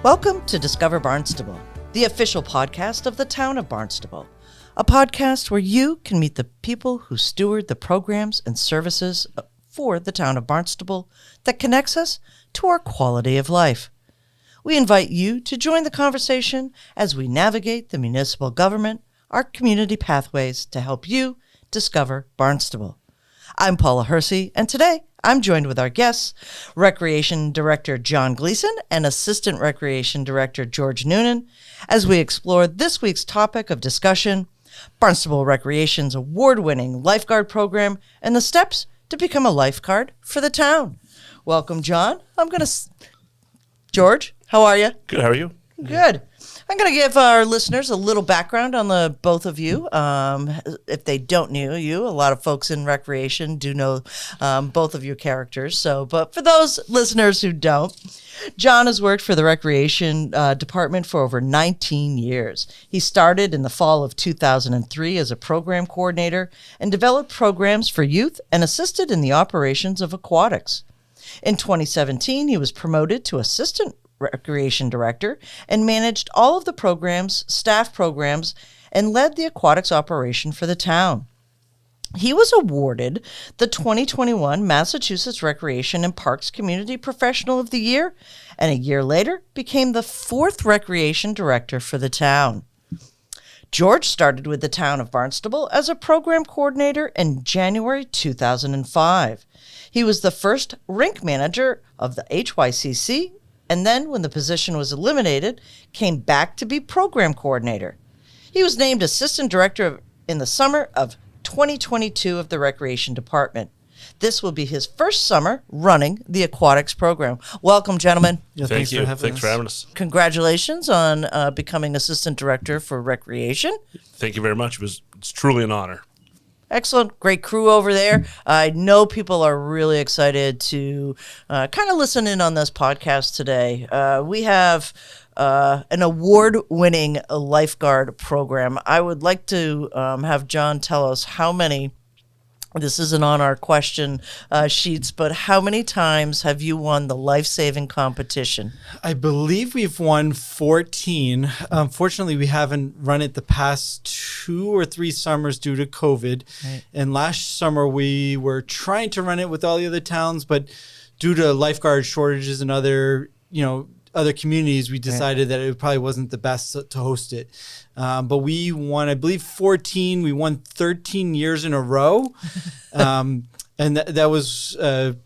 Welcome to Discover Barnstable, the official podcast of the town of Barnstable, a podcast where you can meet the people who steward the programs and services for the town of Barnstable that connects us to our quality of life. We invite you to join the conversation as we navigate the municipal government, our community pathways to help you discover Barnstable. I'm Paula Hersey, and today I'm joined with our guests, Recreation Director John Gleason and Assistant Recreation Director George Noonan, as we explore this week's topic of discussion, Barnstable Recreation's award-winning lifeguard program and the steps to become a lifeguard for the town. Welcome, John. George, how are you? Good, how are you? Good. I'm going to give our listeners a little background on the both of you. If they don't know you, a lot of folks in recreation do know both of your characters. But for those listeners who don't, John has worked for the recreation department for over 19 years. He started in the fall of 2003 as a program coordinator and developed programs for youth and assisted in the operations of aquatics. In 2017, he was promoted to assistant recreation director and managed all of the programs, staff programs, and led the aquatics operation for the town. He was awarded the 2021 Massachusetts Recreation and Parks Community Professional of the Year, and a year later became the fourth recreation director for the town. George started with the town of Barnstable as a program coordinator in January 2005. He was the first rink manager of the HYCC, and then, when the position was eliminated, came back to be program coordinator. He was named assistant director in the summer of 2022 of the recreation department. This will be his first summer running the aquatics program. Welcome, gentlemen. Yeah, thanks for having us. Congratulations on becoming assistant director for recreation. Thank you very much. It's truly an honor. Excellent. Great crew over there. I know people are really excited to kind of listen in on this podcast today. We have an award-winning lifeguard program. I would like to have John tell us how many, this isn't on our question sheets, but how many times have you won the life-saving competition? I believe we've won 14. Unfortunately, we haven't run it the past 2 or 3 summers due to COVID. Right. And last summer, we were trying to run it with all the other towns, but due to lifeguard shortages and other communities, we decided that it probably wasn't the best to host it. But we won, I believe, 14. We won 13 years in a row. And that was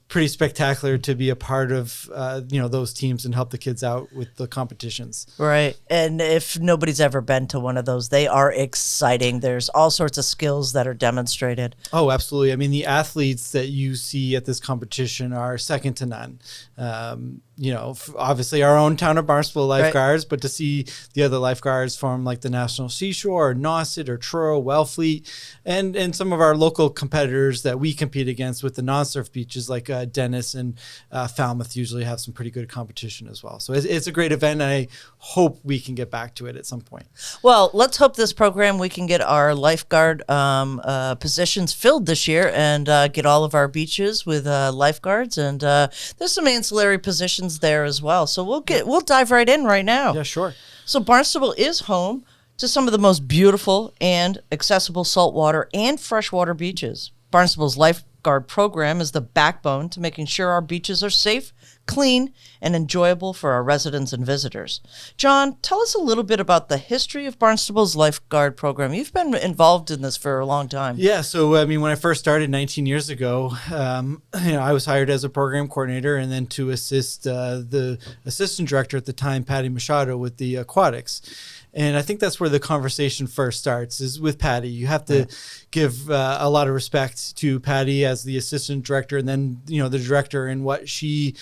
pretty spectacular to be a part of, those teams and help the kids out with the competitions. Right. And if nobody's ever been to one of those, they are exciting. There's all sorts of skills that are demonstrated. Oh, absolutely. I mean, the athletes that you see at this competition are second to none. Obviously our own town of Barnstable lifeguards, right, but to see the other lifeguards from like the National Seashore or Nauset or Truro, Wellfleet, and some of our local competitors that we compete against with the non-surf beaches like Dennis and Falmouth usually have some pretty good competition as well. So it's a great event, and I hope we can get back to it at some point. Well, let's hope this program we can get our lifeguard positions filled this year and get all of our beaches with lifeguards, and there's some ancillary positions there as well. So we'll dive right in right now. Yeah, sure. So Barnstable is home to some of the most beautiful and accessible saltwater and freshwater beaches. Barnstable's lifeguard program is the backbone to making sure our beaches are safe, clean, and enjoyable for our residents and visitors. John, tell us a little bit about the history of Barnstable's lifeguard program. You've been involved in this for a long time. Yeah, so I mean, when I first started 19 years ago, I was hired as a program coordinator and then to assist the assistant director at the time, Patty Machado, with the aquatics. And I think that's where the conversation first starts, is with Patty. You have to give a lot of respect to Patty as the assistant director, and then, the director and what she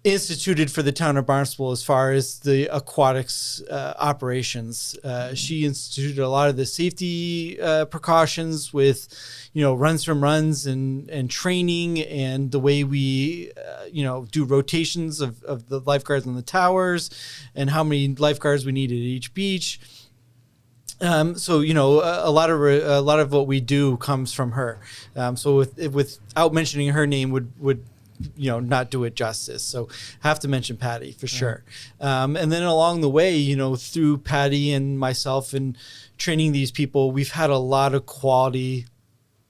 instituted for the town of Barnstable as far as the aquatics operations. She instituted a lot of the safety precautions with, runs from runs and training, and the way we, do rotations of the lifeguards on the towers and how many lifeguards we need at each beach. So a lot of what we do comes from her. So without mentioning her name would not do it justice. So have to mention Patty for sure. And then along the way, through Patty and myself and training these people, we've had a lot of quality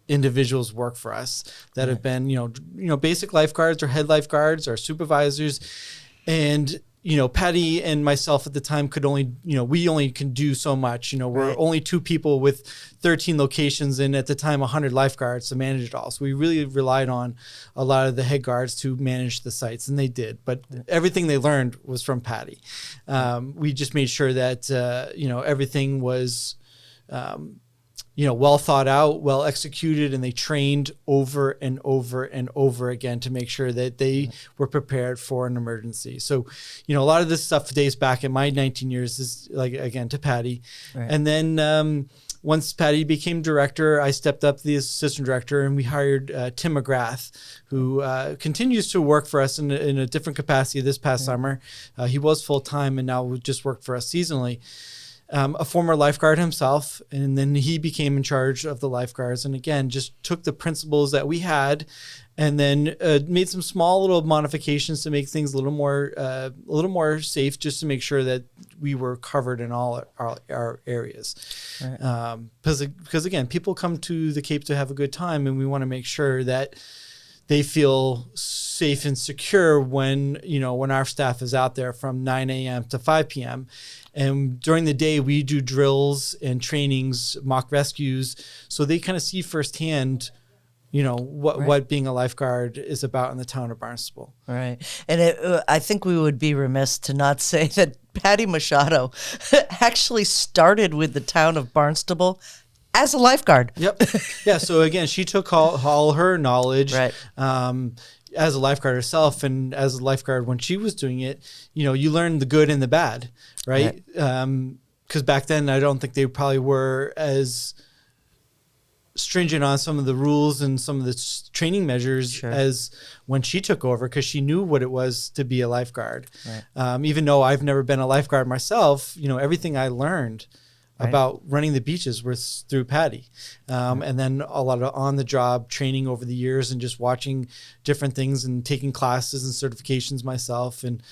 individuals work for us that have been, basic lifeguards or head lifeguards or supervisors. And, Patty and myself at the time could only, we only can do so much. We're only 2 people with 13 locations and at the time 100 lifeguards to manage it all. So we really relied on a lot of the head guards to manage the sites, and they did. But everything they learned was from Patty. We just made sure that, everything was well thought out, well executed, and they trained over and over and over again to make sure that they were prepared for an emergency. So, a lot of this stuff dates back in my 19 years is to Patty. Right. And then once Patty became director, I stepped up to the assistant director, and we hired Tim McGrath, who continues to work for us in a different capacity this past summer. He was full-time and now just worked for us seasonally. A former lifeguard himself, and then he became in charge of the lifeguards, and again just took the principles that we had and then made some small little modifications to make things a little more safe, just to make sure that we were covered in all our areas. Right. Because again, people come to the Cape to have a good time, and we want to make sure that they feel safe and secure when our staff is out there from 9 a.m. to 5 p.m. And during the day, we do drills and trainings, mock rescues, so they kind of see firsthand, what being a lifeguard is about in the town of Barnstable. Right. And I think we would be remiss to not say that Patty Machado actually started with the town of Barnstable as a lifeguard. Yep. Yeah. So again, she took all her knowledge, right, as a lifeguard herself, and as a lifeguard when she was doing it, you learn the good and the bad, right? Because back then, I don't think they probably were as stringent on some of the rules and some of the training measures as when she took over, because she knew what it was to be a lifeguard. Right. Even though I've never been a lifeguard myself, everything I learned about running the beaches was through Patty. And then a lot of on-the-job training over the years and just watching different things and taking classes and certifications myself. And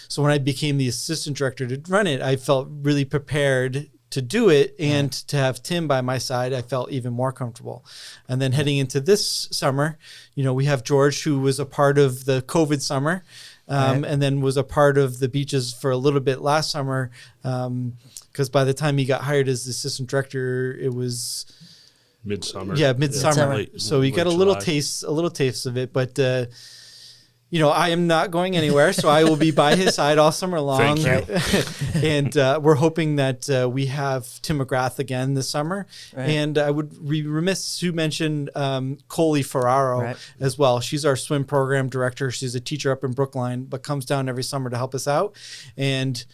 so when I became the assistant director to run it, I felt really prepared to do it, and to have Tim by my side, I felt even more comfortable. And then heading into this summer, we have George, who was a part of the COVID summer, and then was a part of the beaches for a little bit last summer, because by the time he got hired as the assistant director, it was midsummer. Yeah, midsummer. Late, so he got a little taste of it. But I am not going anywhere, so I will be by his side all summer long. Thank you. And we're hoping that we have Tim McGrath again this summer. Right. And I would be remiss to mention Coley Ferraro as well. She's our swim program director. She's a teacher up in Brookline, but comes down every summer to help us out. And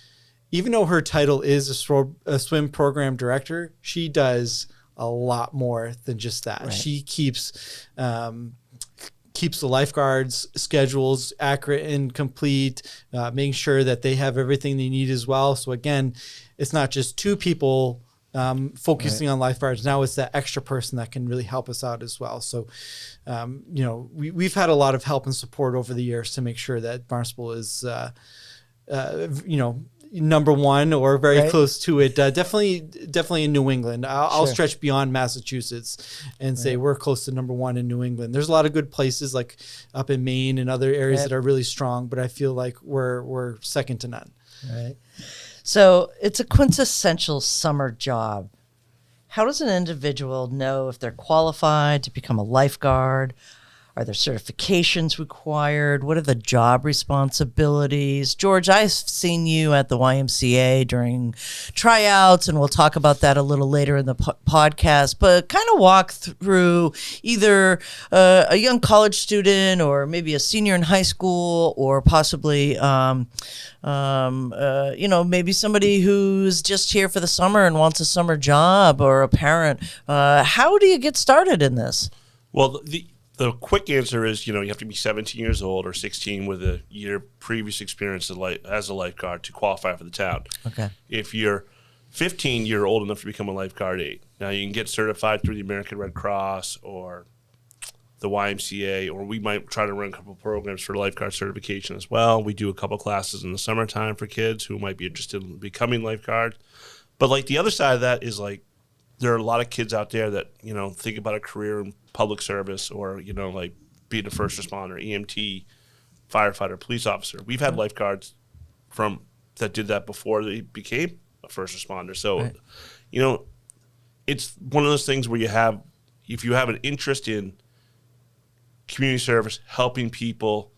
even though her title is a swim program director, she does a lot more than just that. Right. She keeps the lifeguards' schedules accurate and complete, making sure that they have everything they need as well. So again, it's not just 2 people focusing on lifeguards. Now it's that extra person that can really help us out as well. So, we've had a lot of help and support over the years to make sure that Barnstable is, number 1 or very close to it. Definitely in New England. I'll stretch beyond Massachusetts and say we're close to number 1 in New England. There's a lot of good places like up in Maine and other areas that are really strong, but I feel like we're second to none. Right. So it's a quintessential summer job. How does an individual know if they're qualified to become a lifeguard? Are there certifications required? What are the job responsibilities? George, I've seen you at the YMCA during tryouts, and we'll talk about that a little later in the podcast, but kind of walk through either a young college student or maybe a senior in high school, or possibly, maybe somebody who's just here for the summer and wants a summer job, or a parent. How do you get started in this? Well, the quick answer is, you have to be 17 years old or 16 with a year previous experience as a lifeguard to qualify for the town. Okay. If you're 15, you're old enough to become a lifeguard 8. Now, you can get certified through the American Red Cross or the YMCA, or we might try to run a couple programs for lifeguard certification as well. We do a couple classes in the summertime for kids who might be interested in becoming lifeguards. But like the other side of that is like there are a lot of kids out there that, you know, think about a career in public service or, you know, like being a first responder, EMT, firefighter, police officer. We've had lifeguards that did that before they became a first responder. So, you know, it's one of those things where if you have an interest in community service, helping people,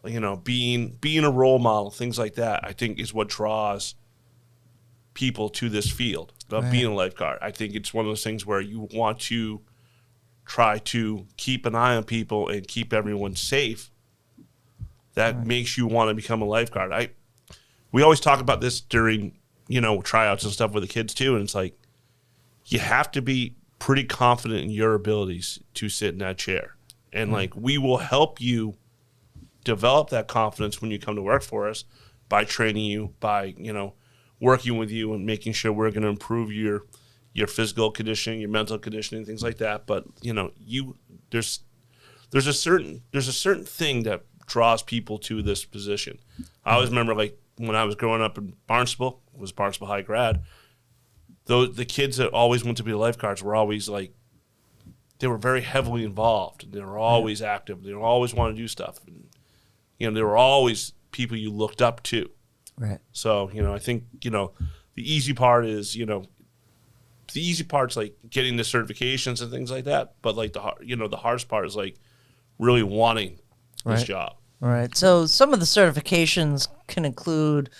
you know, being a role model, things like that, I think is what draws people to this field of being a lifeguard. I think it's one of those things where you want to try to keep an eye on people and keep everyone safe. That makes you want to become a lifeguard. We always talk about this during, you know, tryouts and stuff with the kids too, and it's like you have to be pretty confident in your abilities to sit in that chair. And like we will help you develop that confidence when you come to work for us by training you, by, you know, working with you and making sure we're going to improve your physical conditioning, your mental conditioning, things like that. But, you know, there's a certain thing that draws people to this position. I always remember, like, when I was growing up in Barnstable, was Barnstable High grad, the kids that always went to be lifeguards were always like, they were very heavily involved. They were always active. They always wanted to do stuff. And, you know, they were always people you looked up to. Right. So, you know, I think, you know, the easy part's like getting the certifications and things like that. But like the hardest part is like really wanting this job. All right. So some of the certifications can include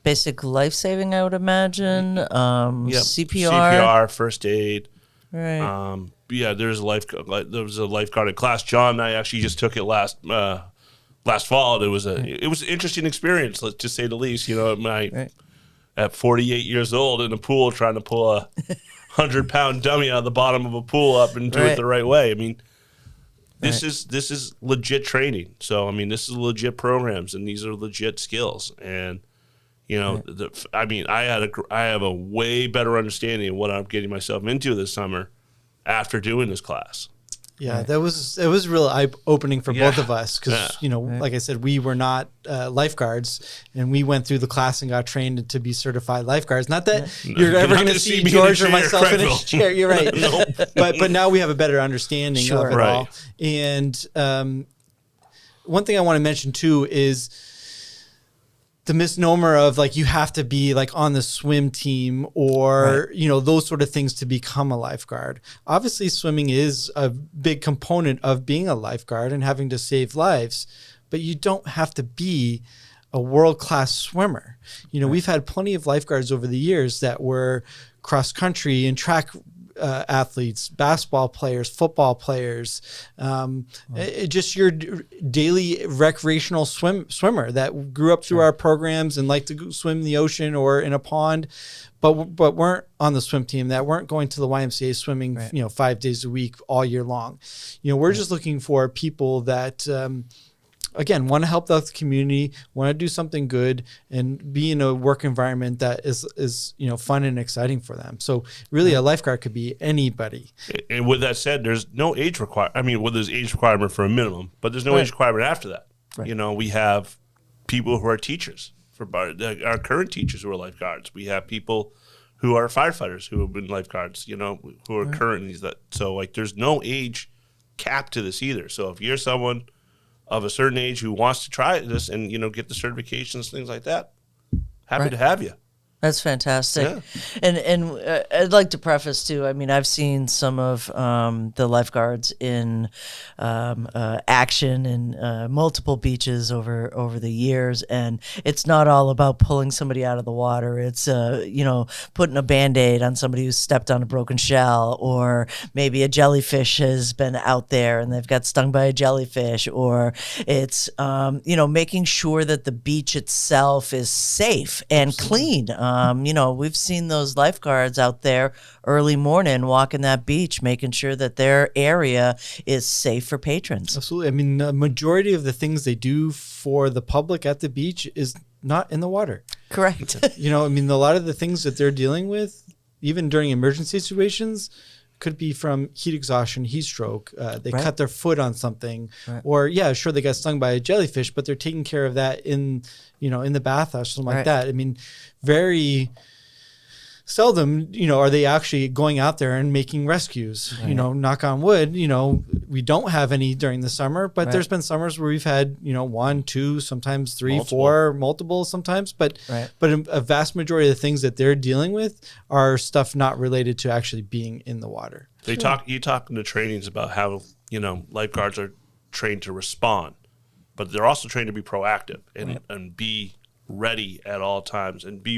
basic life saving, I would imagine. CPR, first aid. Right. There was a lifeguarding class. John and I actually just took it last fall. It was an interesting experience, to say the least. You know, at 48 years old in a pool trying to pull a 100-pound dummy out of the bottom of a pool up and do it the right way. I mean, this is legit training. So I mean, this is legit programs, and these are legit skills. And you know, I have a way better understanding of what I'm getting myself into this summer after doing this class. Yeah, it was real eye-opening for both of us because, you know, like I said, we were not lifeguards, and we went through the class and got trained to be certified lifeguards. Not that you're ever going to see George or myself in a chair. You're right. Nope. But now we have a better understanding of it all. And one thing I want to mention, too, is the misnomer of like you have to be like on the swim team or you know, those sort of things to become a lifeguard. Obviously swimming is a big component of being a lifeguard and having to save lives, but you don't have to be a world-class swimmer. You know, we've had plenty of lifeguards over the years that were cross country and track athletes, basketball players, football players, just your daily recreational swimmer that grew up through our programs and liked to swim in the ocean or in a pond, but weren't on the swim team, that weren't going to the YMCA swimming, you know, 5 days a week all year long. You know, we're just looking for people that again, want to help the community, want to do something good, and be in a work environment that is you know, fun and exciting for them. So really, a lifeguard could be anybody. And with that said, there's no age requirement. I mean, well, there's age requirement for a minimum, but there's no age requirement after that. Right. You know, we have people who are teachers, our current teachers who are lifeguards. We have people who are firefighters who have been lifeguards, you know, who are currently that. So like, there's no age cap to this either. So if you're someone of a certain age who wants to try this and, you know, get the certifications, things like that, happy to have you. That's fantastic. Yeah. And I'd like to preface too, I mean, I've seen some of the lifeguards in action in multiple beaches over the years, and it's not all about pulling somebody out of the water. It's you know, putting a Band-Aid on somebody who's stepped on a broken shell, or maybe a jellyfish has been out there and they've got stung by a jellyfish, or it's you know, making sure that the beach itself is safe and clean. You know, we've seen those lifeguards out there early morning walking that beach, making sure that their area is safe for patrons. Absolutely. I mean, the majority of the things they do for the public at the beach is not in the water. Correct. You know, I mean, a lot of the things that they're dealing with, even during emergency situations, could be from heat exhaustion, heat stroke. They Right. cut their foot on something, Right. or sure, they got stung by a jellyfish, but they're taking care of that in the bathhouse, something like Right. that. I mean, very seldom, are they actually going out there and making rescues. Right. Knock on wood, we don't have any during the summer, but Right. there's been summers where we've had, 1, 2, sometimes 3, Multiple. 4, multiple sometimes. But Right. a vast majority of the things that they're dealing with are stuff not related to actually being in the water. You talk in the trainings about how, lifeguards are trained to respond, but they're also trained to be proactive and be ready at all times and be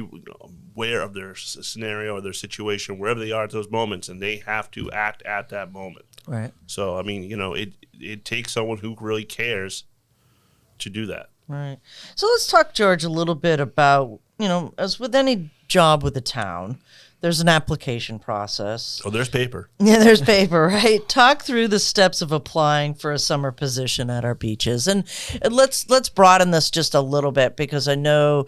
aware of their scenario or their situation, wherever they are at those moments, and they have to act at that moment. Right. So, I mean, it takes someone who really cares to do that. Right. So let's talk, George, a little bit about, as with any job with the town, there's an application process. Oh, there's paper. Yeah, there's paper, right? Talk through the steps of applying for a summer position at our beaches, and let's broaden this just a little bit, because I know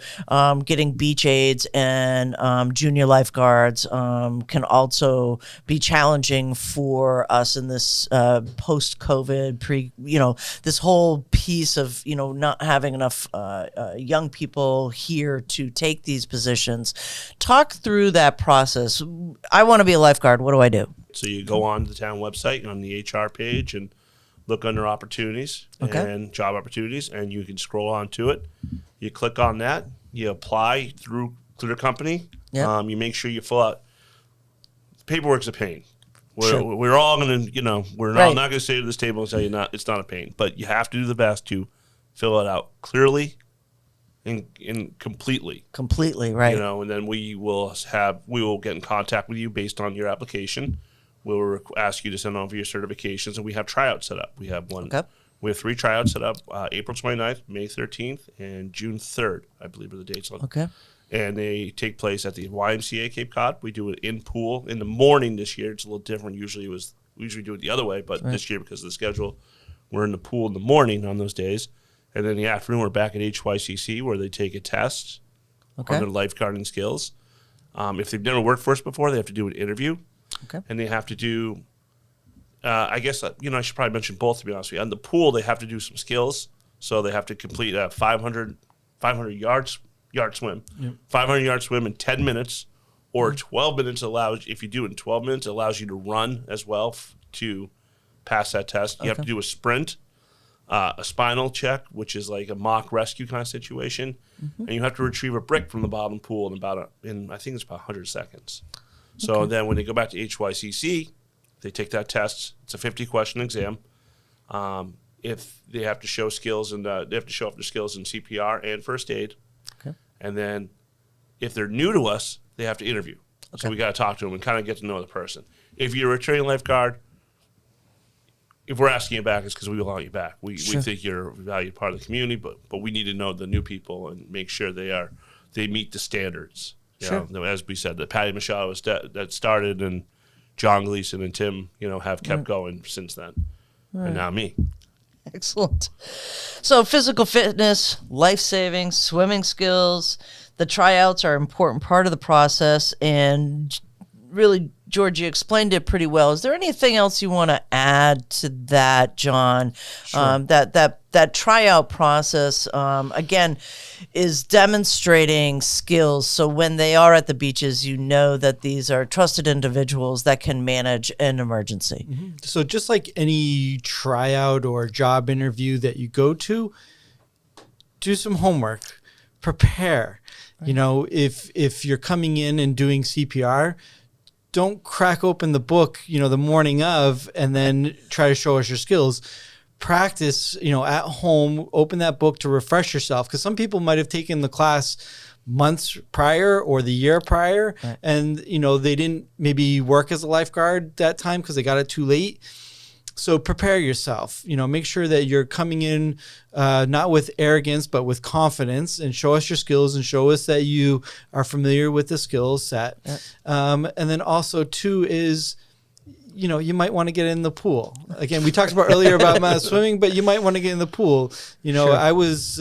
getting beach aides and junior lifeguards can also be challenging for us in this post-COVID this whole piece of not having enough young people here to take these positions. Talk through that process. I want to be a lifeguard. What do I do? So you go on the town website on the HR page and look under opportunities and job opportunities, and you can scroll on to it. You click on that. You apply through the company. Yep. You make sure you fill out. Paperwork's a pain. Sure. We're all going to, we're Right. not going to sit at this table and tell you it's not a pain, but you have to do the best to fill it out clearly and completely. Completely, right. And then we will get in contact with you based on your application. We'll ask you to send over your certifications, and we have tryouts set up. We have one. Okay. We have 3 tryouts set up: April 29th, May 13th, and June 3rd. I believe are the dates. Okay. And they take place at the YMCA Cape Cod. We do it in pool in the morning this year. It's a little different. We usually do it the other way, but this year, because of the schedule, we're in the pool in the morning on those days. And then in the afternoon, we're back at HYCC, where they take a test on their lifeguarding skills. If they've never worked for us before, they have to do an interview. Okay. And they have to do, I guess, I should probably mention both, to be honest with you. On the pool, they have to do some skills. So they have to complete a 500 yard swim. Yep. 500-yard swim in 10 minutes, or 12 minutes allows, if you do it in 12 minutes, it allows you to run as well to pass that test. You have to do a sprint. A spinal check, which is like a mock rescue kind of situation, and you have to retrieve a brick from the bottom pool in I think it's about 100 seconds. So then when they go back to HYCC, they take that test. It's a 50-question exam. If they have to show skills and they have to show off their skills in CPR and first aid, and then if they're new to us, they have to interview. So we got to talk to them and kind of get to know the person. If you're a trained lifeguard, if we're asking you back, it's because we want you back. We think you're a valued part of the community, but we need to know the new people and make sure they meet the standards. You know, as we said, that Patty Machado that started, and John Gleason and Tim, have kept going since then, and now me. Excellent. So physical fitness, life-saving, swimming skills, the tryouts are an important part of the process, and really, George, you explained it pretty well. Is there anything else you want to add to that, John? Sure. That tryout process, again, is demonstrating skills. So when they are at the beaches, you know that these are trusted individuals that can manage an emergency. Mm-hmm. So just like any tryout or job interview that you go to, do some homework, prepare. Right. If you're coming in and doing CPR, don't crack open the book, the morning of, and then try to show us your skills. Practice, at home, open that book to refresh yourself. Because some people might have taken the class months prior or the year prior, right. And, they didn't maybe work as a lifeguard that time because they got it too late. So prepare yourself, make sure that you're coming in not with arrogance, but with confidence, and show us your skills and show us that you are familiar with the skill set. Yeah. And then also too is, you might want to get in the pool. Again, we talked about earlier about swimming, but you might want to get in the pool. Sure. I was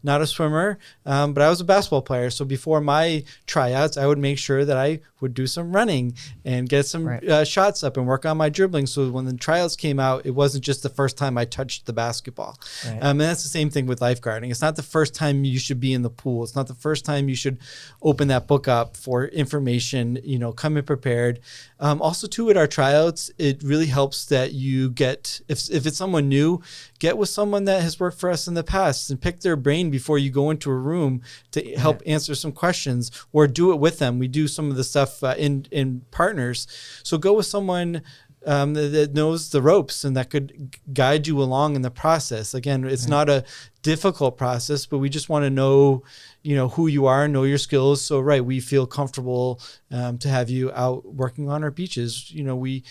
not a swimmer, but I was a basketball player. So before my tryouts, I would make sure that I would do some running and get some shots up and work on my dribbling. So when the tryouts came out, it wasn't just the first time I touched the basketball. Right. And that's the same thing with lifeguarding. It's not the first time you should be in the pool. It's not the first time you should open that book up for information, come in prepared. Also too, at our tryouts, it really helps that you get, if it's someone new, get with someone that has worked for us in the past and pick their brain before you go into a room to help answer some questions, or do it with them. We do some of the stuff in partners. So go with someone that knows the ropes and that could guide you along in the process. Again, it's not a difficult process, but we just want to know, who you are, know your skills. So, we feel comfortable to have you out working on our beaches. We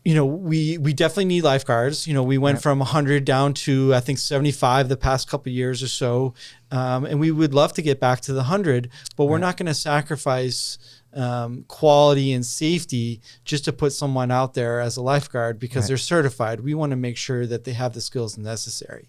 definitely need lifeguards. We went from 100 down to, I think, 75 the past couple of years or so. And we would love to get back to the 100, but we're not going to sacrifice quality and safety just to put someone out there as a lifeguard because they're certified. We want to make sure that they have the skills necessary.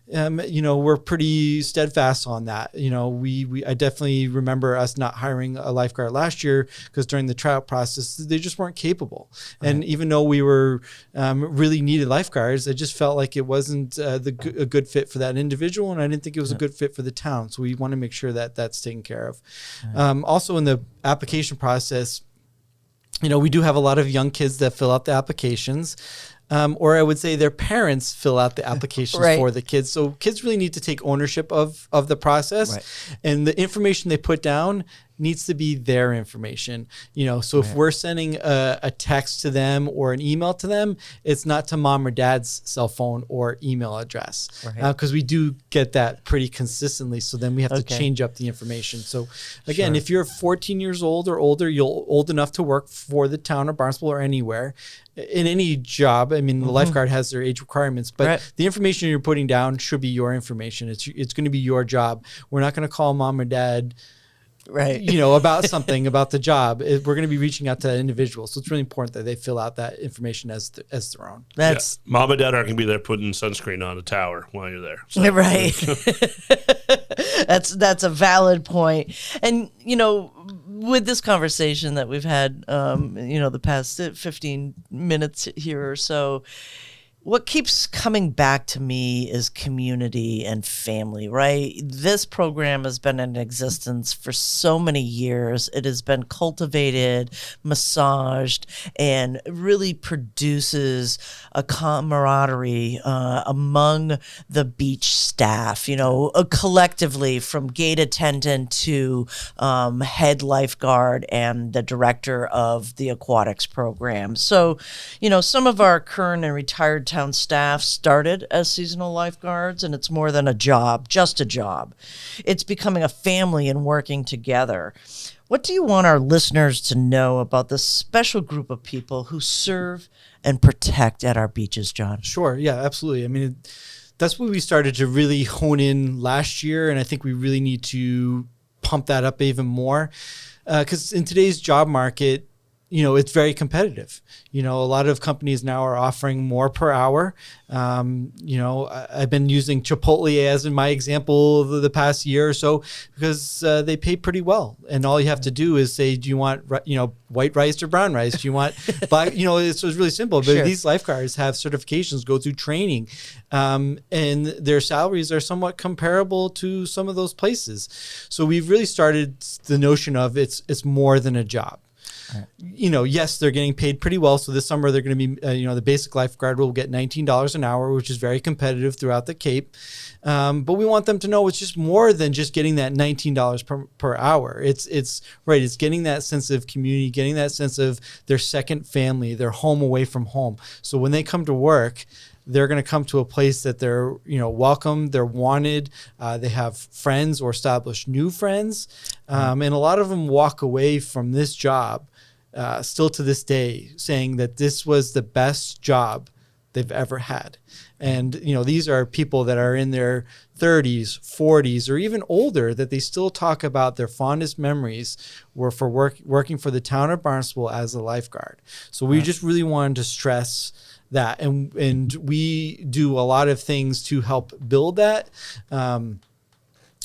We're pretty steadfast on that. I definitely remember us not hiring a lifeguard last year because during the tryout process, they just weren't capable. Right. And even though we were really needed lifeguards, I just felt like it wasn't a good fit for that individual. And I didn't think it was a good fit for the town. So we want to make sure that that's taken care of. Also in the application process, we do have a lot of young kids that fill out the applications. Or I would say their parents fill out the applications for the kids. So kids really need to take ownership of the process. Right. And the information they put down needs to be their information. So if we're sending a text to them or an email to them, it's not to mom or dad's cell phone or email address. Because we do get that pretty consistently. So then we have to change up the information. So again, if you're 14 years old or older, you're old enough to work for the town of Barnstable or anywhere in any job. I mean, the lifeguard has their age requirements, but the information you're putting down should be your information. It's going to be your job. We're not going to call mom or dad about something about the job. We're going to be reaching out to that individual. So it's really important that they fill out that information as their own. That's mom and dad aren't going to be there putting sunscreen on a tower while you're there. So. Right. That's a valid point. And, with this conversation that we've had, the past 15 minutes here or so, what keeps coming back to me is community and family, right? This program has been in existence for so many years. It has been cultivated, massaged, and really produces a camaraderie among the beach staff, collectively from gate attendant to head lifeguard and the director of the aquatics program. So, some of our current and retired town staff started as seasonal lifeguards, and it's more than a job, just a job. It's becoming a family and working together. What do you want our listeners to know about this special group of people who serve and protect at our beaches, John? Sure. Yeah, absolutely. I mean, that's what we started to really hone in last year, and I think we really need to pump that up even more because in today's job market, it's very competitive. A lot of companies now are offering more per hour. I've been using Chipotle as in my example of the past year or so because they pay pretty well. And all you have to do is say, do you want, white rice or brown rice? Do you want black? It's really simple. But these lifeguards have certifications, go through training, and their salaries are somewhat comparable to some of those places. So we've really started the notion of it's more than a job. Yes, they're getting paid pretty well. So this summer they're going to be, the basic lifeguard will get $19 an hour, which is very competitive throughout the Cape. But we want them to know it's just more than just getting that $19 per hour. It's getting that sense of community, getting that sense of their second family, their home away from home. So when they come to work, they're going to come to a place that they're, welcome, they're wanted, they have friends or established new friends. And a lot of them walk away from this job still to this day saying that this was the best job they've ever had. And, these are people that are in their 30s, 40s, or even older, that they still talk about their fondest memories were for working for the town of Barnstable as a lifeguard. So we just really wanted to stress that. And we do a lot of things to help build that.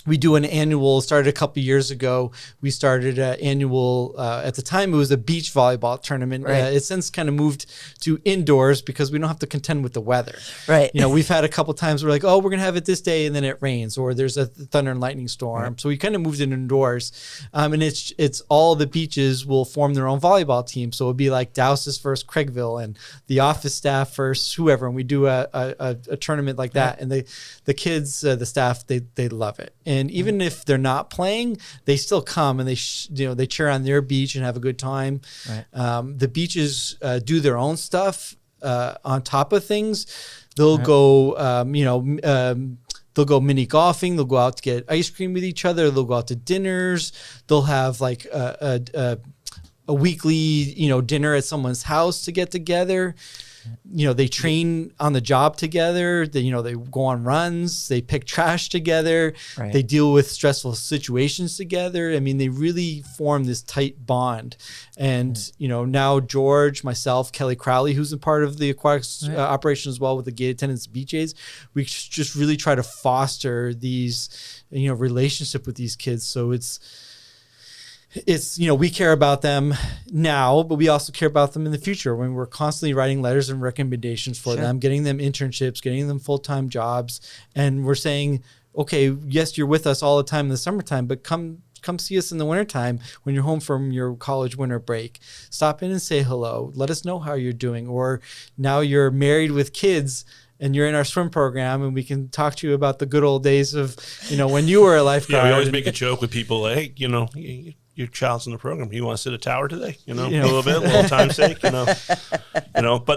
We do an annual, started a couple years ago. We started an annual, at the time it was a beach volleyball tournament. Right. It's since kind of moved to indoors because we don't have to contend with the weather. Right. We've had a couple times we're like, oh, we're going to have it this day, and then it rains, or there's a thunder and lightning storm. Right. So we kind of moved it indoors. And it's all the beaches will form their own volleyball team. So it'll be like Dowses versus Craigville and the office staff versus whoever. And we do a tournament like that. Right. And the kids, the staff, they love it. And even if they're not playing, they still come and they cheer on their beach and have a good time. Right. The beaches do their own stuff on top of things. They'll go, they'll go mini golfing. They'll go out to get ice cream with each other. They'll go out to dinners. They'll have like a weekly, dinner at someone's house to get together. They train on the job together. They go on runs. They pick trash together. Right. They deal with stressful situations together. I mean, they really form this tight bond. And, now George, myself, Kelly Crowley, who's a part of the aquatics operation as well with the gate attendants, BJs, we just really try to foster these, relationship with these kids. So it's we care about them now, but we also care about them in the future when we're constantly writing letters and recommendations for them, getting them internships, getting them full-time jobs. And we're saying, okay, yes, you're with us all the time in the summertime, but come see us in the wintertime when you're home from your college winter break. Stop in and say hello. Let us know how you're doing. Or now you're married with kids and you're in our swim program, and we can talk to you about the good old days of, when you were a lifeguard. We always make a joke with people, like, hey, your child's in the program. You want to sit at tower today? A little bit, a little time's sake, But,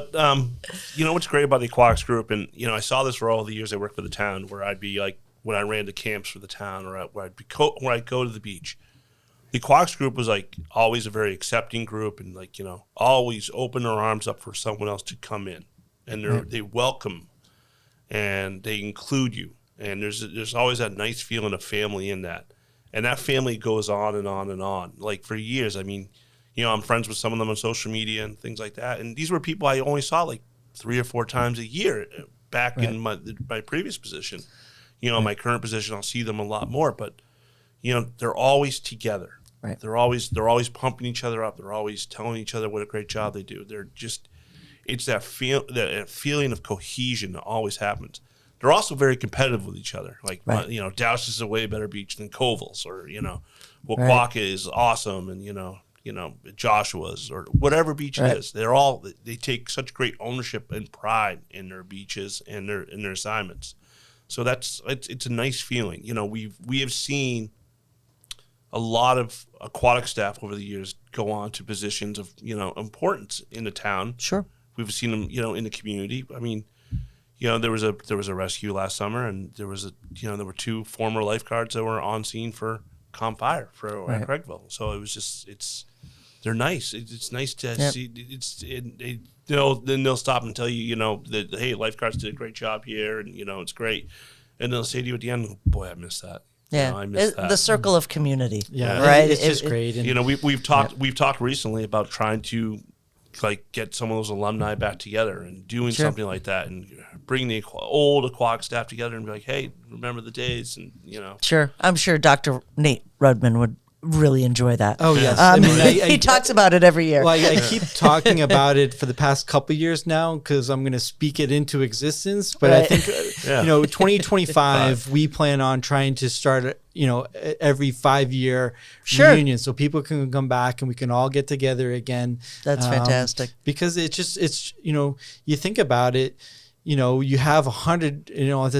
what's great about the aquatics group, and, I saw this for all the years I worked for the town, where I'd be like, when I ran the camps for the town, or where I'd go to the beach. The aquatics group was like always a very accepting group, and like, always open their arms up for someone else to come in, and they welcome and they include you. And there's always that nice feeling of family in that. And that family goes on and on and on. Like for years, I mean, I'm friends with some of them on social media and things like that. And these were people I only saw like 3 or 4 times a year back in my previous position. My current position, I'll see them a lot more. But, they're always together. Right. They're always pumping each other up. They're always telling each other what a great job they do. They're just, it's that feeling of cohesion that always happens. They're also very competitive with each other. Like, Douse is a way better beach than Koval's, or, Waquaka is awesome, and, Joshua's, or whatever beach it is. They take such great ownership and pride in their beaches and their assignments. So it's a nice feeling. We have seen a lot of aquatic staff over the years go on to positions of, importance in the town. Sure. We've seen them, in the community. I mean, there was a rescue last summer, and there were 2 former lifeguards that were on scene for Comp Fire for Craigville. So it was just, they're nice. It's nice to see. Then they'll stop and tell you, that, hey, lifeguards did a great job here, and it's great. And they'll say to you at the end, boy, I miss that. Yeah, I miss that. The circle of community. Yeah, right. It's just great. And, we've talked recently about trying to get some of those alumni back together and doing something like that, and bring the old aquatic staff together and be like, hey, remember the days, and Sure, I'm sure Dr. Nate Rudman would really enjoy that. Oh yes, he talks about it every year. Well, I keep talking about it for the past couple of years now because I'm going to speak it into existence. But I think 2025 we plan on trying to start every 5-year reunion, so people can come back and we can all get together again. That's fantastic, because it's you think about it. You have 100,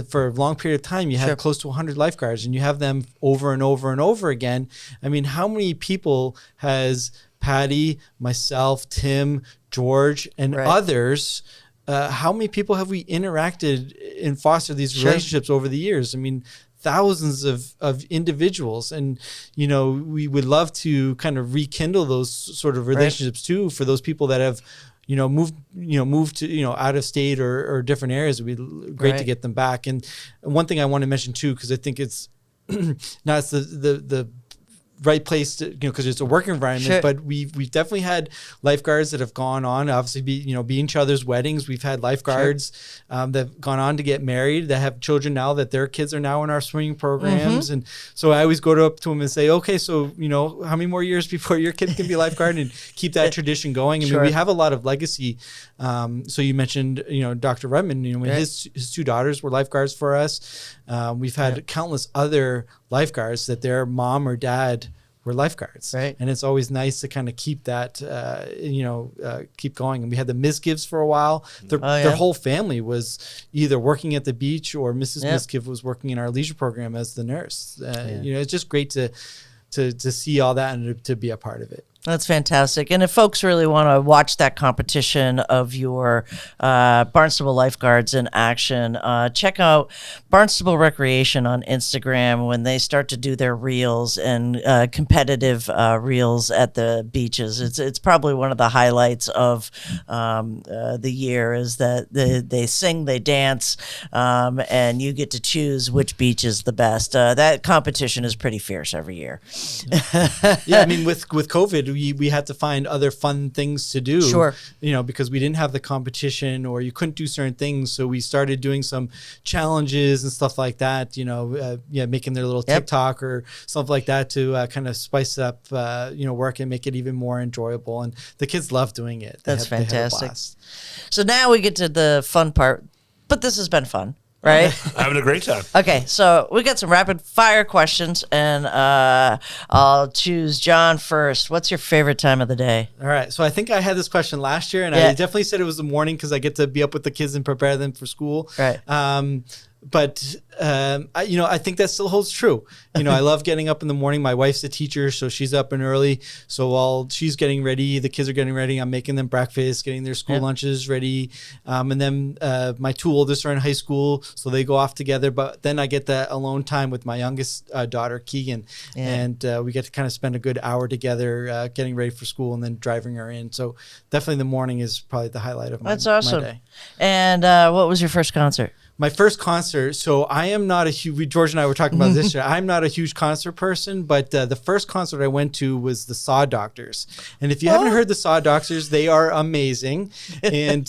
for a long period of time, you have close to 100 lifeguards, and you have them over and over and over again. I mean, how many people has Patty, myself, Tim, George, and others, how many people have we interacted and fostered these relationships over the years? I mean, thousands of individuals, and we would love to kind of rekindle those sort of relationships too, for those people that have move to, out of state or different areas. It would be great to get them back. And one thing I want to mention too, because I think it's not it's the right place to, because it's a work environment, Sure. but we've definitely had lifeguards that have gone on, obviously be in each other's weddings. We've had lifeguards that have gone on to get married, that have children now, that their kids are now in our swimming programs. And so I always go up to them and say, okay, so, how many more years before your kid can be a lifeguard, and keep that tradition going? I mean, we have a lot of legacy. So you mentioned, Dr. Redmond, his two daughters were lifeguards for us. We've had countless other lifeguards that their mom or dad were lifeguards. Right. And it's always nice to kind of keep that, keep going. And we had the Misgives for a while. Their whole family was either working at the beach, or Mrs. Misgive was working in our leisure program as the nurse. It's just great to see all that and to be a part of it. That's fantastic. And if folks really want to watch that competition of your Barnstable Lifeguards in action, check out Barnstable Recreation on Instagram when they start to do their reels and competitive reels at the beaches. It's probably one of the highlights of the year, is that they sing, they dance, and you get to choose which beach is the best. That competition is pretty fierce every year. Yeah, I mean, with COVID, we had to find other fun things to do. Sure. Because we didn't have the competition, or you couldn't do certain things. So we started doing some challenges and stuff like that, making their little TikTok or something like that to kind of spice up, work and make it even more enjoyable. And the kids love doing it. That's fantastic. So now we get to the fun part, but this has been fun. Right? Having a great time. Okay, so we got some rapid fire questions, and I'll choose John first. What's your favorite time of the day? All right. So I think I had this question last year, and I definitely said it was the morning because I get to be up with the kids and prepare them for school. Right. But I think that still holds true. I love getting up in the morning. My wife's a teacher, so she's up and early. So while she's getting ready, the kids are getting ready, I'm making them breakfast, getting their school lunches ready. And then my two oldest are in high school, so they go off together. But then I get that alone time with my youngest daughter, Keegan. And we get to kind of spend a good hour together getting ready for school and then driving her in. So definitely the morning is probably the highlight of my day. And what was your first concert? My first concert, so I am not a huge, George and I were talking about this year, I'm not a huge concert person, but the first concert I went to was the Saw Doctors. And if you haven't heard the Saw Doctors, they are amazing. And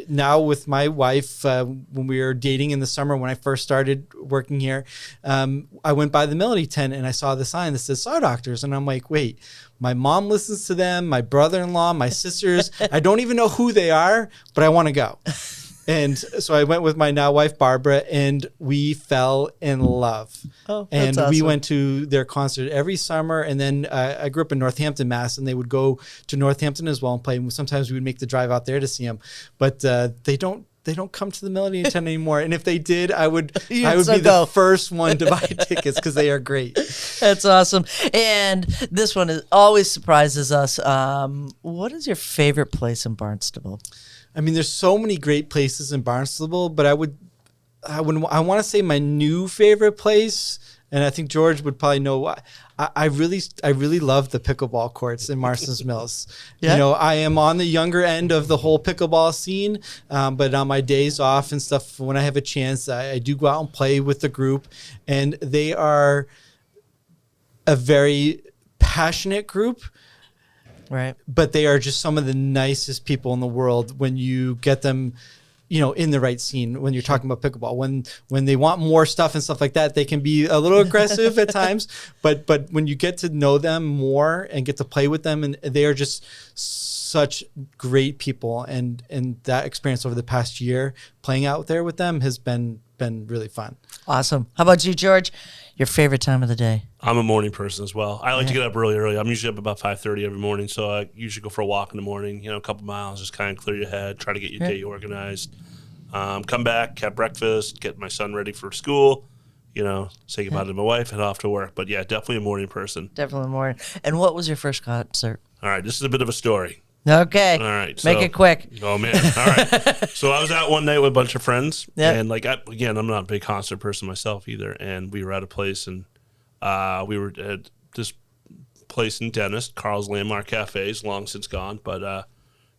now with my wife, when we were dating in the summer, when I first started working here, I went by the Melody tent and I saw the sign that says Saw Doctors. And I'm like, wait, my mom listens to them, my brother-in-law, my sisters. I don't even know who they are, but I want to go. And so I went with my now wife, Barbara, and we fell in love. Oh, and that's we awesome. went to their concert every summer. And then I grew up in Northampton, Mass, and they would go to Northampton as well and play. Sometimes we would make the drive out there to see them. But they don't come to the Melody tent anymore. And if they did, I would be the first one to buy tickets because they are great. That's awesome. And this one always surprises us. What is your favorite place in Barnstable? I mean, there's so many great places in Barnstable, but I want to say my new favorite place, and I think George would probably know. I really love the pickleball courts in Marston's Mills. Yeah. I am on the younger end of the whole pickleball scene, but on my days off and stuff, when I have a chance, I do go out and play with the group, and they are a very passionate group. Right. But they are just some of the nicest people in the world when you get them, in the right scene, when you're talking about pickleball. When they want more stuff and stuff like that, they can be a little aggressive at times. But when you get to know them more and get to play with them, and they are just such great people. And that experience over the past year playing out there with them has been really fun. Awesome. How about you, George? Your favorite time of the day? I'm a morning person as well. I like to get up really early. I'm usually up about 5:30 every morning, so I usually go for a walk in the morning, a couple miles, just kind of clear your head, try to get your day organized. Come back, have breakfast, get my son ready for school, say goodbye to my wife, head off to work. But yeah, definitely a morning person. Definitely morning. And what was your first concert? All right, this is a bit of a story. Okay. All right. Make it quick. Oh, man. All right. So I was out one night with a bunch of friends. Yep. And, again, I'm not a big concert person myself either. And we were at a place, and we were at this place in Dennis, Carl's Landmark Cafe. It's long since gone. But,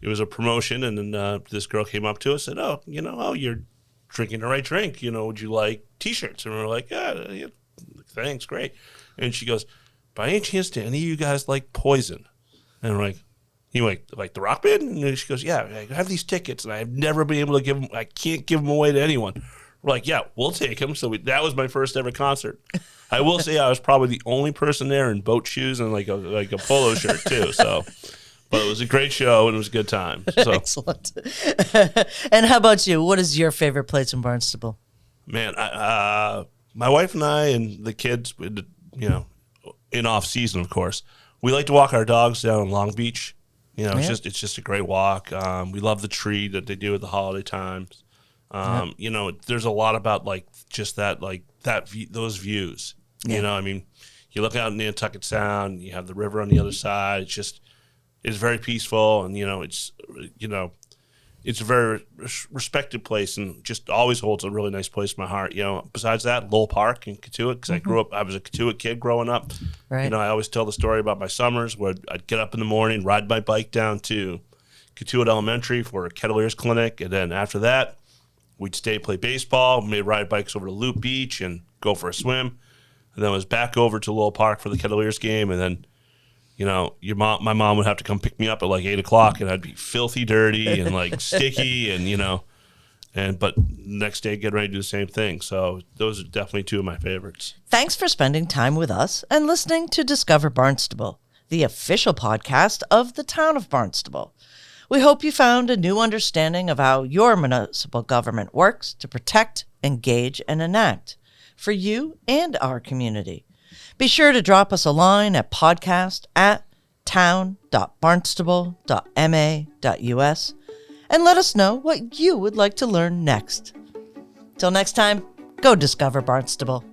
it was a promotion, and then this girl came up to us and said, "Oh, you're drinking the right drink. Would you like T-shirts?" And we're like, "Yeah, thanks, great." And she goes, "By any chance, do any of you guys like Poison?" And we're like, "You like the rock band?" And she goes, "Yeah, I have these tickets, and I've never been able to give them. I can't give them away to anyone." We're like, "Yeah, we'll take them." So that was my first ever concert. I will say I was probably the only person there in boat shoes and like a polo shirt too. So, but it was a great show and it was a good time. So, Excellent. And how about you? What is your favorite place in Barnstable? man, my wife and I and the kids, in off season, of course, we like to walk our dogs down on Long Beach. It's just a great walk. We love the tree that they do at the holiday times. There's a lot about like just that, like those views. Yeah. You look out in Nantucket Sound, you have the river on the other side. It's very peaceful, and it's a very respected place, and just always holds a really nice place in my heart. Besides that, Lowell Park in Katuitt, because I was a Katuitt kid growing up. Right. I always tell the story about my summers where I'd get up in the morning, ride my bike down to Katuitt Elementary for a Kettleers clinic, and then after that, we'd stay play baseball, maybe ride bikes over to Loop Beach and go for a swim. And then I was back over to Lowell Park for the Kettleers game. And then, my mom would have to come pick me up at like 8 o'clock, and I'd be filthy dirty and like sticky but next day get ready to do the same thing. So those are definitely two of my favorites. Thanks for spending time with us and listening to Discover Barnstable, the official podcast of the town of Barnstable. We hope you found a new understanding of how your municipal government works to protect, engage, and enact for you and our community. Be sure to drop us a line at podcast@town.barnstable.ma.us and let us know what you would like to learn next. Till next time, go discover Barnstable.